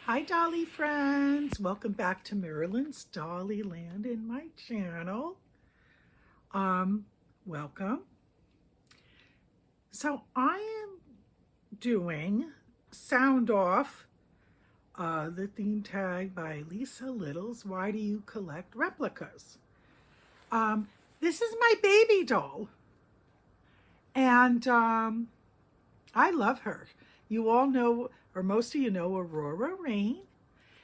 Hi Dolly friends, welcome back to Maryland's Dolly Land in my channel. Um, Welcome. So I am doing Sound Off, the theme tag by Lisa Little's Why Do You Collect Replicas? This is my baby doll, and I love her. You all know, or most of you know, Aurora Rain.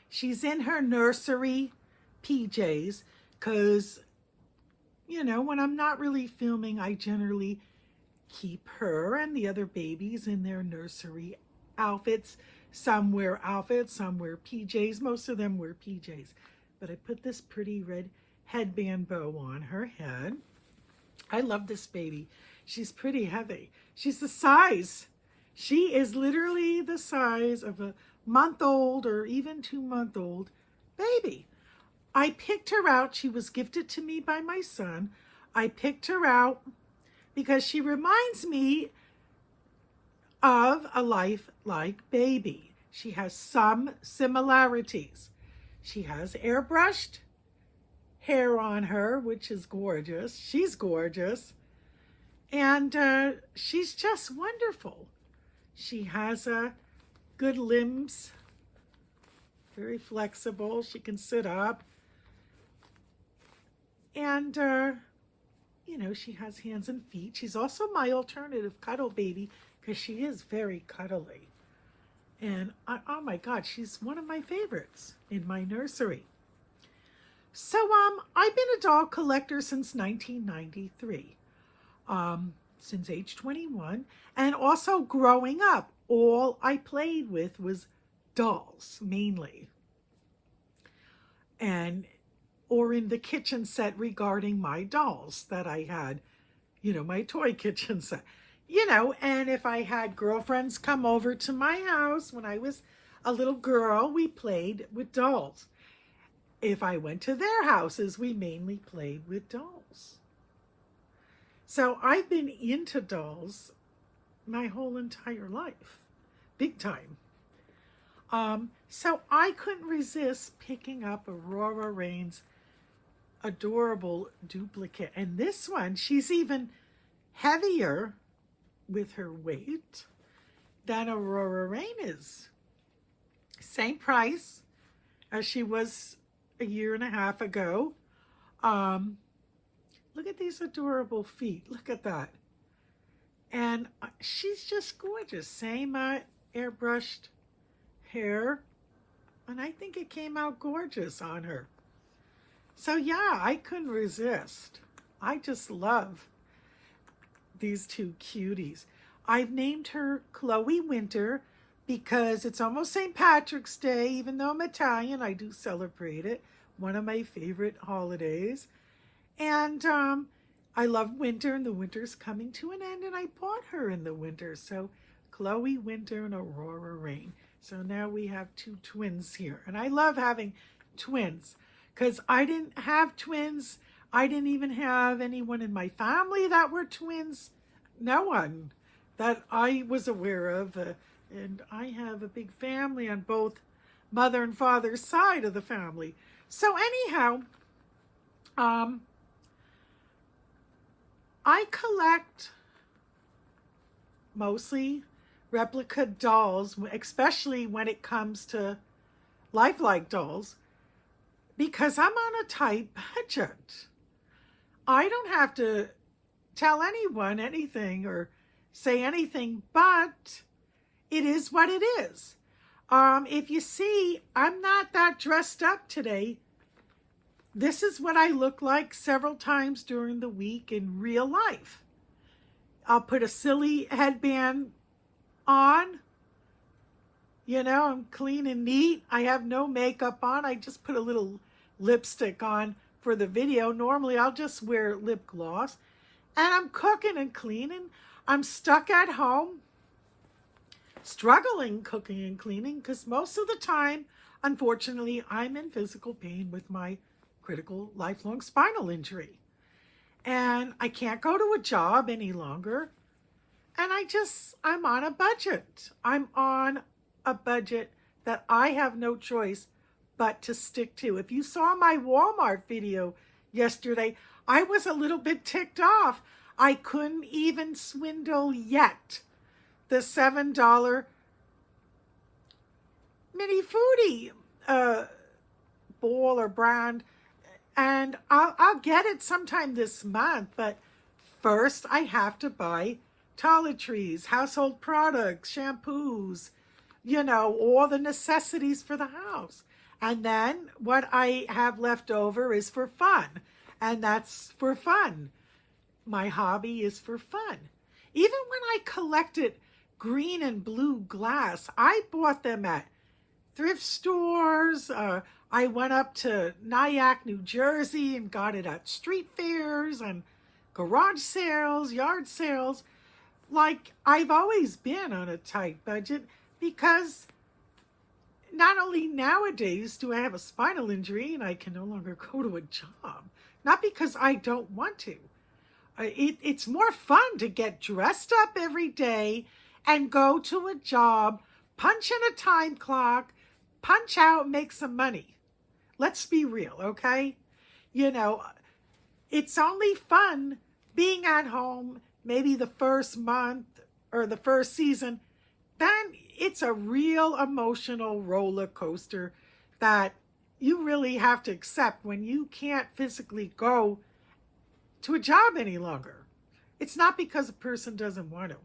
She's in her nursery PJs because, when I'm not really filming, I generally keep her and the other babies in their nursery outfits. Some wear outfits, some wear PJs. Most of them wear PJs. But I put this pretty red headband bow on her head. I love this baby. She's pretty heavy. She's the size. She is literally the size of a month-old or even 2-month-old baby. I picked her out. She was gifted to me by my son. I picked her out because she reminds me of a life-like baby. She has some similarities. She has airbrushed hair on her, which is gorgeous. She's gorgeous. And she's just wonderful. She has good limbs, very flexible. She can sit up. And, she has hands and feet. She's also my alternative cuddle baby because she is very cuddly. And, oh my God, she's one of my favorites in my nursery. So, I've been a doll collector since 1993. Since age 21, and also growing up, all I played with was dolls mainly, or in the kitchen set regarding my dolls that I had, my toy kitchen set, and if I had girlfriends come over to my house when I was a little girl, we played with dolls. If I went to their houses, we mainly played with dolls. So I've been into dolls my whole entire life, big time. So I couldn't resist picking up Aurora Rain's adorable duplicate. And this one, she's even heavier with her weight than Aurora Rain is. Same price as she was a year and a half ago. Look at these adorable feet. Look at that. And she's just gorgeous. Same airbrushed hair. And I think it came out gorgeous on her. So yeah, I couldn't resist. I just love these two cuties. I've named her Chloe Winter because it's almost St. Patrick's Day. Even though I'm Italian, I do celebrate it. One of my favorite holidays. And I love winter, and the winter's coming to an end, and I bought her in the winter. So Chloe Winter and Aurora Rain. So now we have two twins here. And I love having twins because I didn't have twins. I didn't even have anyone in my family that were twins. No one that I was aware of. And I have a big family on both mother and father's side of the family. So anyhow, I collect mostly replica dolls, especially when it comes to lifelike dolls, because I'm on a tight budget. I don't have to tell anyone anything or say anything, but it is what it is. If you see, I'm not that dressed up today. This is what I look like several times during the week in real life. I'll put a silly headband on. I'm clean and neat. I have no makeup on. I just put a little lipstick on for the video. Normally, I'll just wear lip gloss. And I'm cooking and cleaning. I'm stuck at home, struggling cooking and cleaning because most of the time, unfortunately, I'm in physical pain with my critical lifelong spinal injury. And I can't go to a job any longer. And I'm on a budget. I'm on a budget that I have no choice but to stick to. If you saw my Walmart video yesterday, I was a little bit ticked off. I couldn't even swindle yet the $7 mini foodie ball or brand, and I'll get it sometime this month, but first I have to buy toiletries, household products, shampoos, all the necessities for the house. And then what I have left over is for fun, and that's for fun. My hobby is for fun. Even when I collected green and blue glass, I bought them at thrift stores. I went up to Nyack, New Jersey and got it at street fairs and garage sales, yard sales. Like, I've always been on a tight budget because not only nowadays do I have a spinal injury and I can no longer go to a job, not because I don't want to. It's more fun to get dressed up every day and go to a job, punch in a time clock, punch out, make some money. Let's be real, okay? It's only fun being at home, maybe the first month or the first season. Then it's a real emotional roller coaster that you really have to accept when you can't physically go to a job any longer. It's not because a person doesn't want to.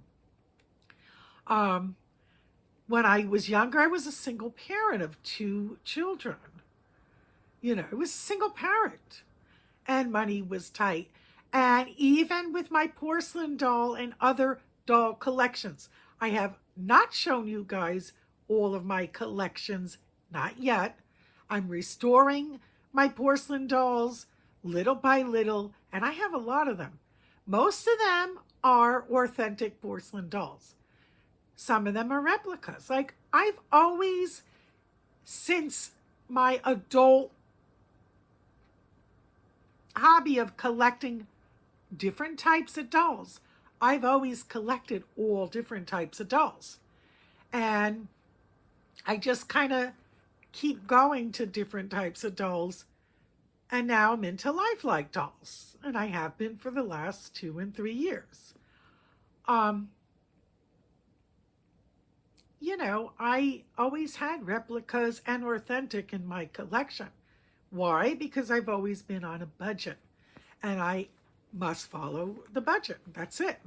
When I was younger, I was a single parent of 2 children. I was a single parent and money was tight. And even with my porcelain doll and other doll collections, I have not shown you guys all of my collections, not yet. I'm restoring my porcelain dolls little by little, and I have a lot of them. Most of them are authentic porcelain dolls. Some of them are replicas. Like, I've always, since my adult hobby of collecting different types of dolls, I've always collected all different types of dolls. And I just kind of keep going to different types of dolls. And now I'm into lifelike dolls. And I have been for the last 2 and 3 years. I always had replicas and authentic in my collection. Why? Because I've always been on a budget. And I must follow the budget. That's it.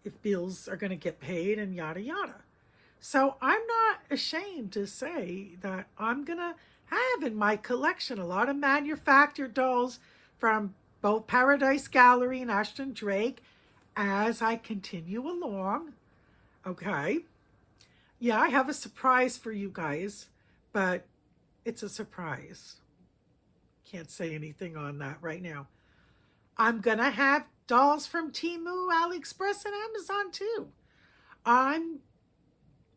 If bills are going to get paid and yada yada. So I'm not ashamed to say that I'm going to have in my collection a lot of manufactured dolls from both Paradise Gallery and Ashton Drake as I continue along. Okay. Yeah, I have a surprise for you guys, but it's a surprise. Can't say anything on that right now. I'm going to have dolls from Temu, AliExpress, and Amazon too. I'm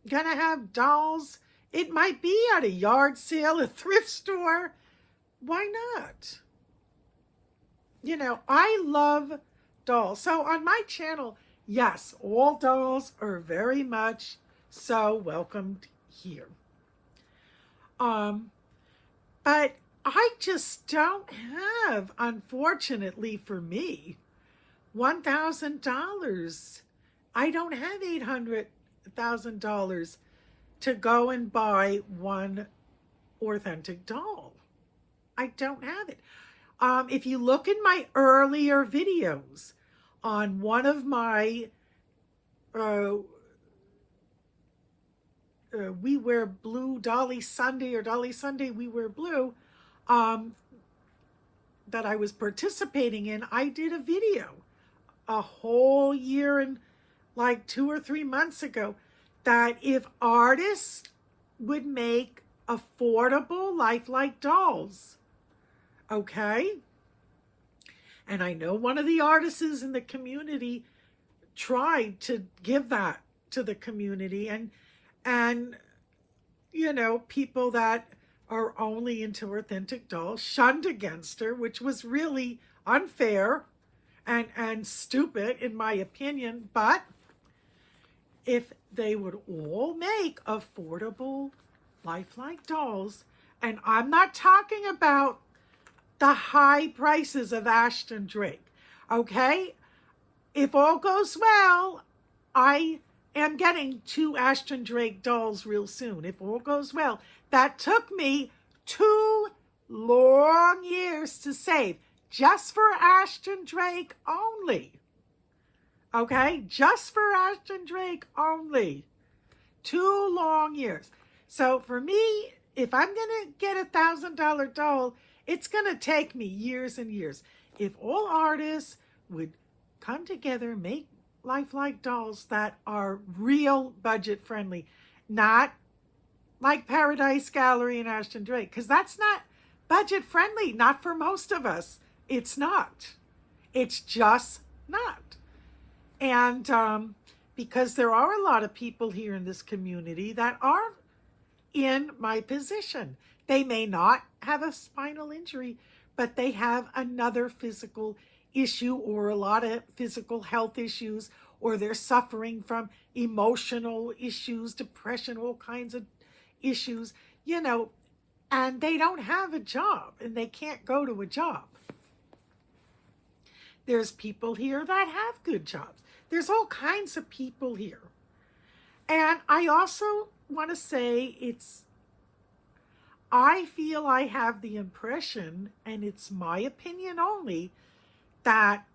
going to have dolls. It might be at a yard sale, a thrift store. Why not? I love dolls. So on my channel, yes, all dolls are very much so welcomed here. But I just don't have, unfortunately for me, $1,000. I don't have $800,000 to go and buy one authentic doll. I don't have it. If you look in my earlier videos on one of my We Wear Blue Dolly Sunday or Dolly Sunday We Wear Blue that I was participating in, I did a video a whole year and like 2 or 3 months ago that if artists would make affordable lifelike dolls, okay? And I know one of the artists in the community tried to give that to the community, and people that are only into authentic dolls shunned against her, which was really unfair and stupid in my opinion. But if they would all make affordable lifelike dolls, and I'm not talking about the high prices of Ashton Drake, okay? If all goes well, I am getting 2 Ashton Drake dolls real soon. If all goes well. That took me 2 long years to save just for Ashton Drake only. Okay? Just for Ashton Drake only. 2 long years. So for me, if I'm going to get $1,000 doll, it's going to take me years and years. If all artists would come together, make lifelike dolls that are real budget friendly, not like Paradise Gallery and Ashton Drake, because that's not budget friendly, not for most of us. It's not. It's just not. And because there are a lot of people here in this community that are in my position. They may not have a spinal injury, but they have another physical issue or a lot of physical health issues, or they're suffering from emotional issues, depression, all kinds of issues, and they don't have a job and they can't go to a job. There's people here that have good jobs. There's all kinds of people here. And I also want to say I feel I have the impression, and it's my opinion only, that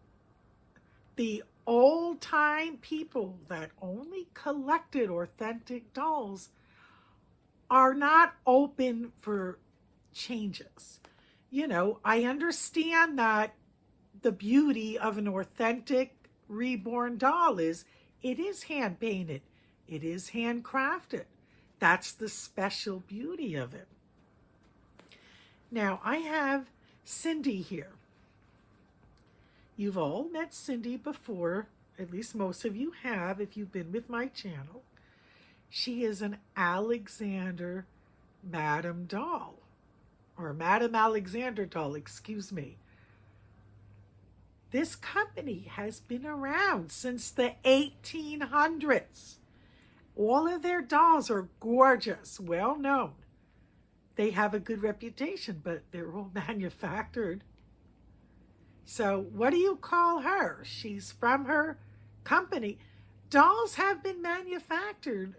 the old-time people that only collected authentic dolls are not open for changes. I understand that the beauty of an authentic reborn doll is it is hand-painted, it is handcrafted. That's the special beauty of it. Now, I have Cindy here. You've all met Cindy before, at least most of you have if you've been with my channel. She is an Alexander Madame doll, or Madame Alexander doll, excuse me. This company has been around since the 1800s. All of their dolls are gorgeous, well known. They have a good reputation, but they're all manufactured. So what do you call her? She's from her company. Dolls have been manufactured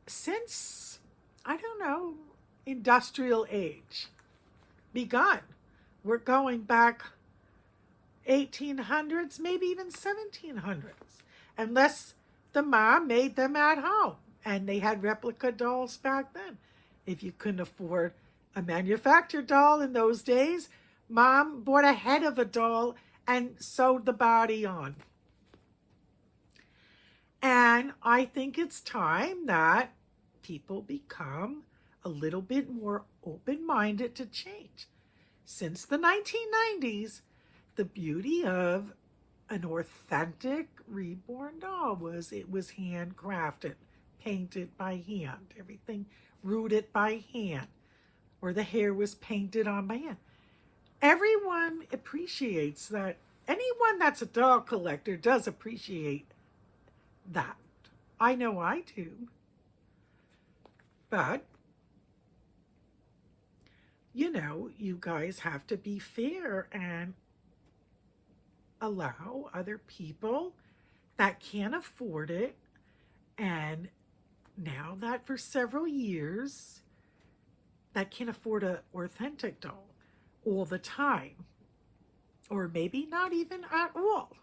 since, I don't know, industrial age begun. We're going back 1800s, maybe even 1700s, unless the mom made them at home and they had replica dolls back then. If you couldn't afford a manufactured doll in those days, mom bought a head of a doll and sewed the body on. And I think it's time that people become a little bit more open-minded to change. Since the 1990s, the beauty of an authentic reborn doll was it was handcrafted, painted by hand, everything rooted by hand, or the hair was painted on by hand. Everyone appreciates that. Anyone that's a doll collector does appreciate that. I know I do. But, you guys have to be fair and allow other people that can't afford it, and now that for several years that can't afford an authentic doll all the time, or maybe not even at all,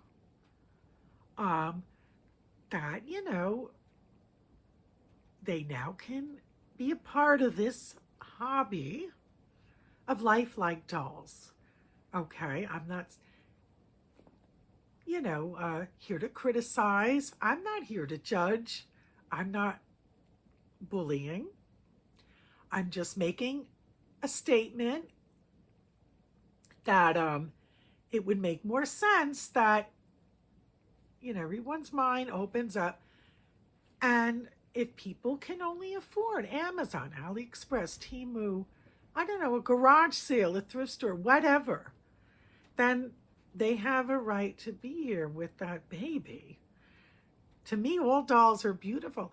that they now can be a part of this hobby of lifelike dolls. Okay, I'm not here to criticize. I'm not here to judge. I'm not bullying. I'm just making a statement that it would make more sense that everyone's mind opens up, and if people can only afford Amazon, AliExpress, Temu, I don't know, a garage sale, a thrift store, whatever, then they have a right to be here with that baby. To me, all dolls are beautiful.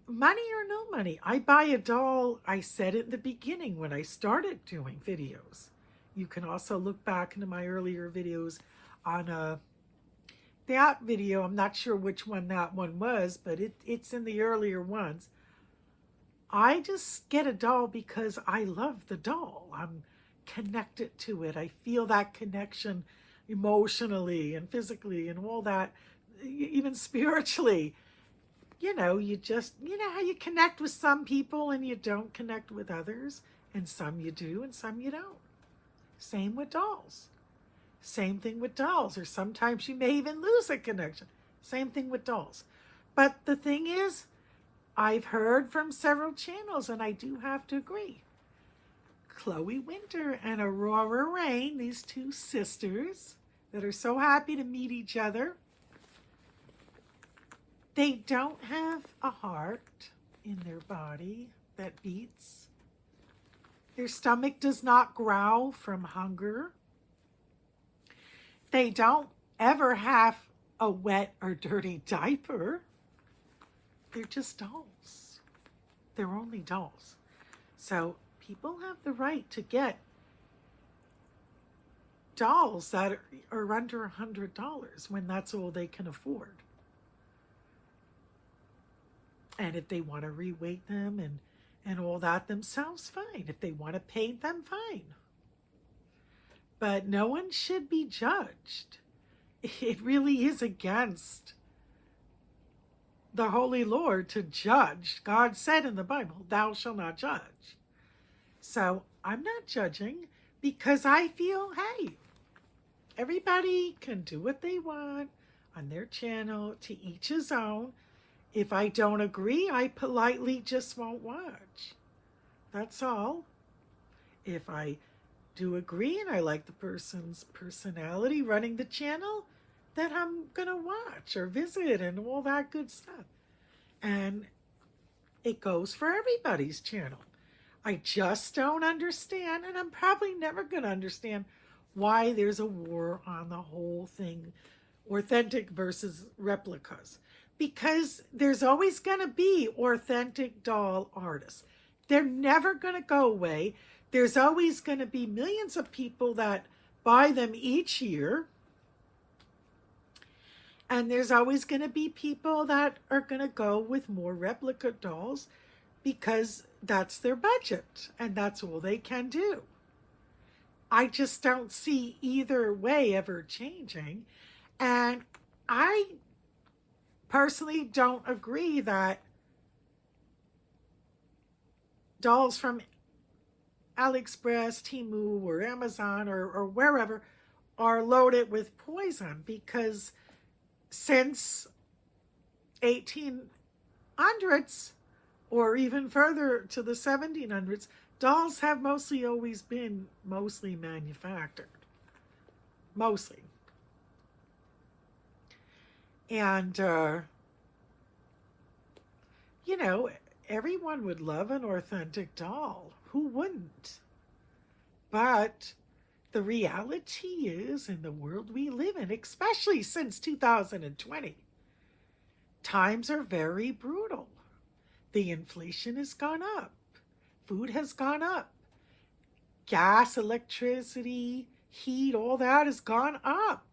money or no money, I buy a doll. I said it in the beginning when I started doing videos. You can also look back into my earlier videos on that video. I'm not sure which one that one was, but it's in the earlier ones. I just get a doll because I love the doll. I'm connected to it. I feel that connection emotionally and physically and all that, even spiritually. You know, you know how you connect with some people and you don't connect with others, and some you do and some you don't. Same with dolls. Same thing with dolls, or sometimes you may even lose a connection. Same thing with dolls. But the thing is, I've heard from several channels, and I do have to agree. Chloe Winter and Aurora Rain, these two sisters that are so happy to meet each other, they don't have a heart in their body that beats. Their stomach does not growl from hunger. They don't ever have a wet or dirty diaper. They're just dolls. They're only dolls. So people have the right to get dolls that are under $100 when that's all they can afford. And if they want to reweight them and all that themselves, fine. If they want to pay them, fine. But no one should be judged. It really is against the Holy Lord to judge. God said in the Bible, thou shalt not judge. So I'm not judging because I feel, hey, everybody can do what they want on their channel, to each his own. If I don't agree, I politely just won't watch. That's all. If I do agree and I like the person's personality running the channel, then I'm going to watch or visit and all that good stuff. And it goes for everybody's channel. I just don't understand, and I'm probably never going to understand, why there's a war on the whole thing, authentic versus replicas. Because there's always going to be authentic doll artists. They're never going to go away. There's always going to be millions of people that buy them each year. And there's always going to be people that are going to go with more replica dolls because that's their budget and that's all they can do. I just don't see either way ever changing. And I personally don't agree that dolls from AliExpress, Temu, or Amazon, or wherever are loaded with poison, because since 1800s or even further to the 1700s, dolls have mostly always been mostly manufactured. Mostly. And, you know, everyone would love an authentic doll. Who wouldn't? But the reality is, in the world we live in, especially since 2020, times are very brutal. The inflation has gone up. Food has gone up. Gas, electricity, heat, all that has gone up.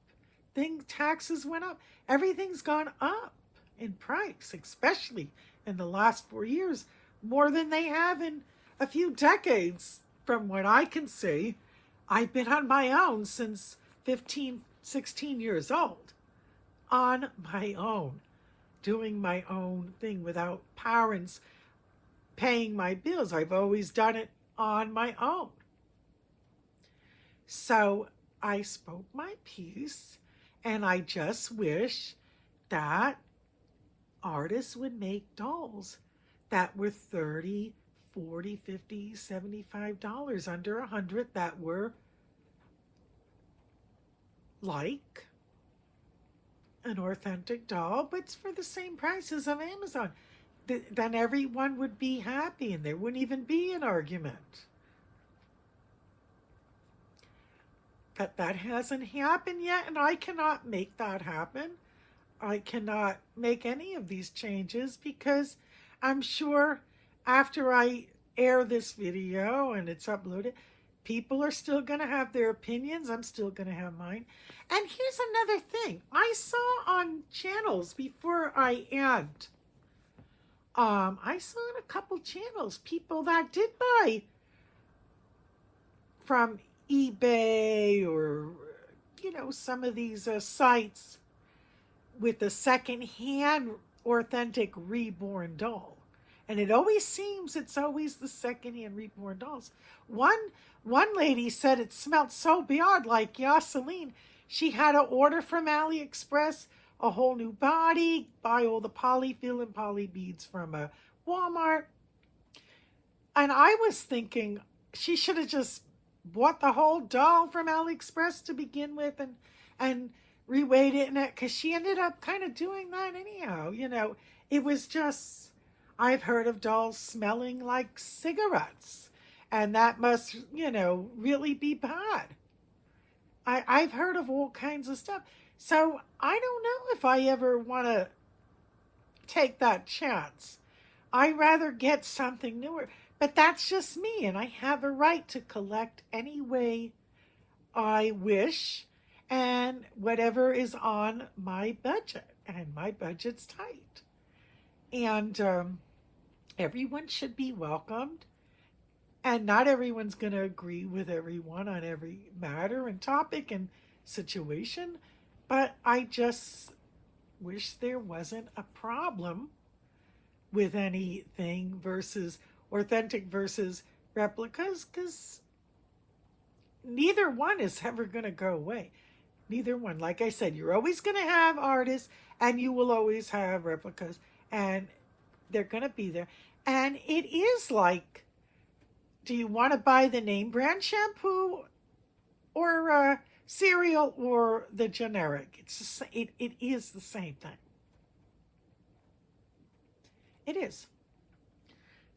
Taxes went up. Everything's gone up in price, especially in the last 4 years, more than they have in a few decades. From what I can see, I've been on my own since 15, 16 years old. On my own. Doing my own thing without parents paying my bills. I've always done it on my own. So I spoke my piece, and I just wish that artists would make dolls that were $30, $40, $50, $75, under $100, that were like an authentic doll, but it's for the same prices of Amazon. Then everyone would be happy and there wouldn't even be an argument. But that hasn't happened yet, and I cannot make that happen. I cannot make any of these changes because I'm sure after I air this video and it's uploaded, people are still going to have their opinions. I'm still going to have mine. And here's another thing I saw on channels before I end. I saw in a couple channels people that did buy from eBay or, some of these sites with a second-hand authentic reborn doll. And it always seems it's always the second-hand reborn dolls. One lady said it smelled so bad like gasoline. She had to order from AliExpress a whole new body, buy all the polyfill and poly beads from a Walmart. And I was thinking she should have just bought the whole doll from AliExpress to begin with and reweighed it in it, because she ended up kind of doing that anyhow. It was just, I've heard of dolls smelling like cigarettes, and that must, really be bad. I've heard of all kinds of stuff. So I don't know if I ever want to take that chance. I'd rather get something newer. But that's just me, and I have a right to collect any way I wish and whatever is on my budget. And my budget's tight. And everyone should be welcomed. And not everyone's going to agree with everyone on every matter and topic and situation. But I just wish there wasn't a problem with anything versus authentic versus replicas, because neither one is ever going to go away. Neither one. Like I said, you're always going to have artists and you will always have replicas, and they're going to be there. And it is like, do you want to buy the name brand shampoo or cereal or the generic? It is the same thing. It is.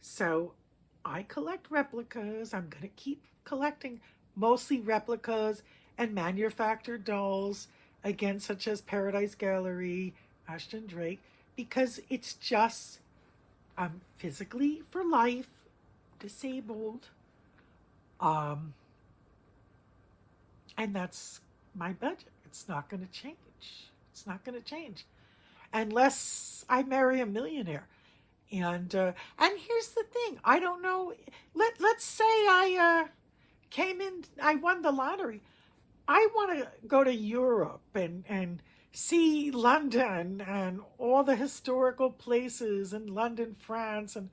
So I collect replicas. I'm going to keep collecting mostly replicas and manufactured dolls, again, such as Paradise Gallery, Ashton Drake, because it's just, I'm physically for life disabled. And that's my budget. It's not going to change. It's not going to change unless I marry a millionaire. And here's the thing. I don't know. Let's say I I won the lottery. I want to go to Europe and see London and all the historical places in London, France. And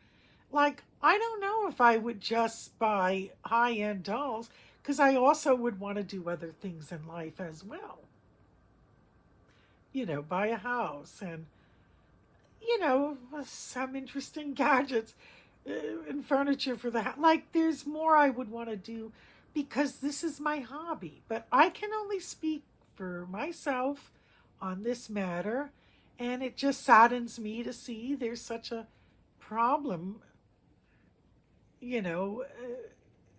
I don't know if I would just buy high-end dolls, because I also would want to do other things in life as well. Buy a house and, some interesting gadgets and furniture for the house. There's more I would want to do because this is my hobby. But I can only speak for myself on this matter. And it just saddens me to see there's such a problem,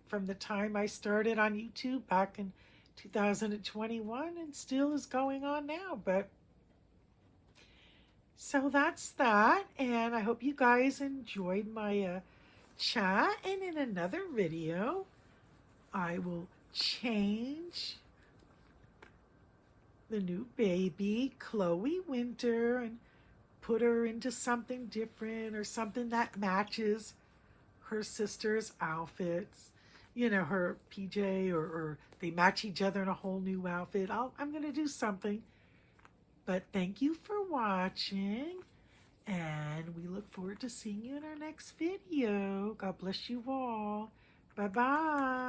from the time I started on YouTube back in 2021 and still is going on now. But so that's that, and I hope you guys enjoyed my chat. And in another video, I will change the new baby, Chloe Winter, and put her into something different or something that matches her sister's outfits. Her PJ, or they match each other in a whole new outfit. I'm going to do something. But thank you for watching, and we look forward to seeing you in our next video. God bless you all. Bye-bye.